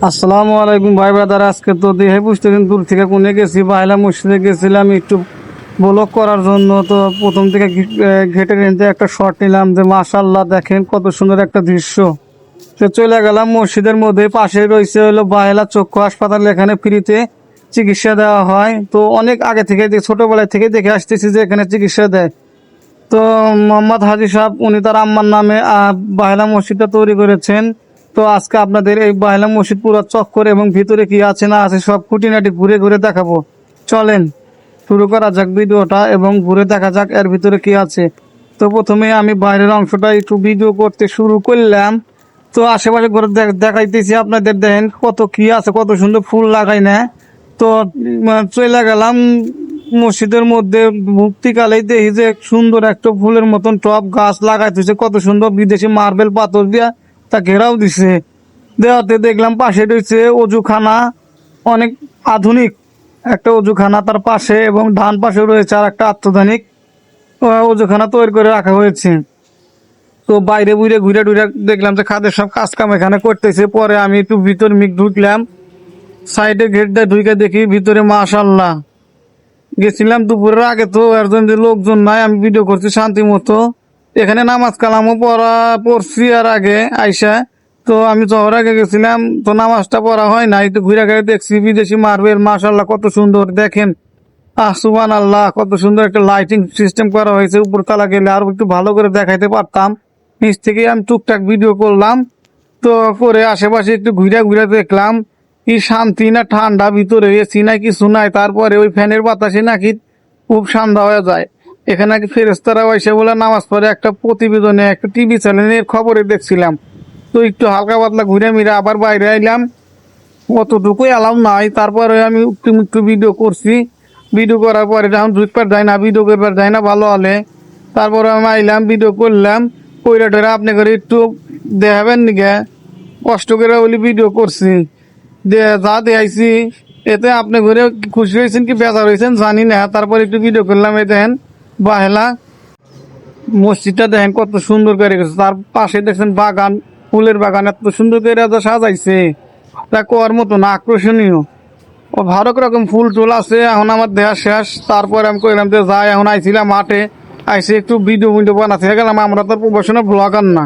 আসসালামু আলাইকুম ভাই ব্রাদার। আজকে তো দেহে বুঝতে দিন দূর থেকে কোনে গেছি, বাহিলা মসজিদে গেছিলাম একটু ব্লগ করার জন্য। তো প্রথম থেকে ঘেটে নিতে একটা শট নিলাম যে মাশাল্লাহ দেখেন কত সুন্দর একটা দৃশ্য। তো চলে গেলাম মসজিদের মধ্যে, পাশে রয়েছে হলো বাহেলা চক্ষু হাসপাতাল, এখানে ফ্রিতে চিকিৎসা দেওয়া হয়। তো অনেক আগে থেকে ছোটবেলায় থেকে দেখে আসতেছি যে এখানে চিকিৎসা দেয়। তো মোহাম্মদ হাজি সাহেব উনি তার আম্মার নামে বাহেলা মসজিদটা তৈরি করেছেন। তো আজকে আপনাদের এই বাহেলা মসজিদ পুরো চক্কর এবং ভিতরে কি আছে না আছে সব খুঁটিনাটি ঘুরে ঘুরে দেখাবো। চলেন শুরু করা যাক ভিডিওটা এবং ঘুরে দেখা যাক এর ভিতরে কি আছে। তো প্রথমে আমি বাইরের অংশটা একটু ভিডিও করতে শুরু করলাম। তো আশেপাশে ঘুরে দেখাইতেছি আপনাদের, দেখেন কত কি আছে, কত সুন্দর ফুল লাগাই না। তো চলে গেলাম মসজিদের মধ্যে, মুক্তিকালেই দেখি যে সুন্দর একটা ফুলের মতন টব গাছ লাগাইতেছে, কত সুন্দর বিদেশি মার্বেল পাথর দিয়া তা ঘেরাও দিছে। দেওয়াতে দেখলাম পাশে রয়েছে অজুখানা, অনেক আধুনিক একটা অজুখানা তার পাশে, এবং ডান পাশে রয়েছে আর একটা আত্মধানিক অজুখানা তৈরি করে রাখা হয়েছে। তো বাইরে বুড়ে ঘুরে টুরে দেখলাম যে খাদের সব কাজ কাম এখানে করতেছে। পরে আমি একটু ভিতর ঢুকলাম, সাইডে গেট দিয়ে ঢুকে দেখি ভিতরে মাশাল্লাহ। গেছিলাম দুপুরের আগে, তো এর জন্য লোকজন নাই, আমি ভিডিও করছি শান্তি মতো। এখানে নামাজ কালামও পড়ছি আর আগে আইসা। তো আমি শহর আগে গেছিলাম, তো নামাজটা পড়া হয় না, একটু ঘুরে ঘুরে দেখছি বিদেশি মার্বেল মাশাল্লাহ কত সুন্দর দেখেন। সুবহান আল্লাহ, কত সুন্দর একটা লাইটিং সিস্টেম করা হয়েছে। উপর তলা গেলে আরো একটু ভালো করে দেখাইতে পারতাম। নিচ থেকে আমি টুকটাক ভিডিও করলাম। তো করে আশেপাশে একটু ঘুরে ঘুরে দেখলাম কি শান্তি না ঠান্ডা, ভিতরে এসি নাই কিছু নাই, তারপরে ওই ফ্যানের বাতাসে নাকি খুব ঠান্ডা হয়ে যায়। এখানে নাকি ফেরেস্তারা এসে বলে নামাজ পড়ে। একটা প্রতিবেদনে একটা টিভি চ্যানেলের খবরে দেখছিলাম। তো একটু হালকা পাতলা ঘুরে মিরে আবার বাইরে আইলাম, অতটুকুই এলাম নাই। তারপরে আমি একটু একটু ভিডিও করছি। ভিডিও করার পরে যখন ঢুকবার যায় না, ভিডিও করবার যায় না ভালো হলে, তারপরে আমি আইলাম ভিডিও করলাম। কইরা টইরা আপনি করে একটু দেখাবেন নিকে, কষ্ট করে বলি ভিডিও করছি, যা দেখাইছি এতে আপনি ঘুরে খুশি হয়েছেন কি বেজার হয়েছেন জানি না। তারপর একটু ভিডিও করলাম। এই দেখেন বাহেলা মসজিদটা দেখেন কত সুন্দর করে গেছে, তার পাশে দেখছেন বাগান, ফুলের বাগান এত সুন্দর করে সাজাইছে, তা কর মতো না, আকর্ষণীয় ও ভালো রকম ফুল টুল আছে। এখন আমার দেহা শেষ। তারপরে আমি কইলাম যে যাই, এখন আইছিলাম মাঠে, আইসি একটু ভিডিও বানাতে গেলাম। আমরা তো প্রফেশনাল ব্লগার না।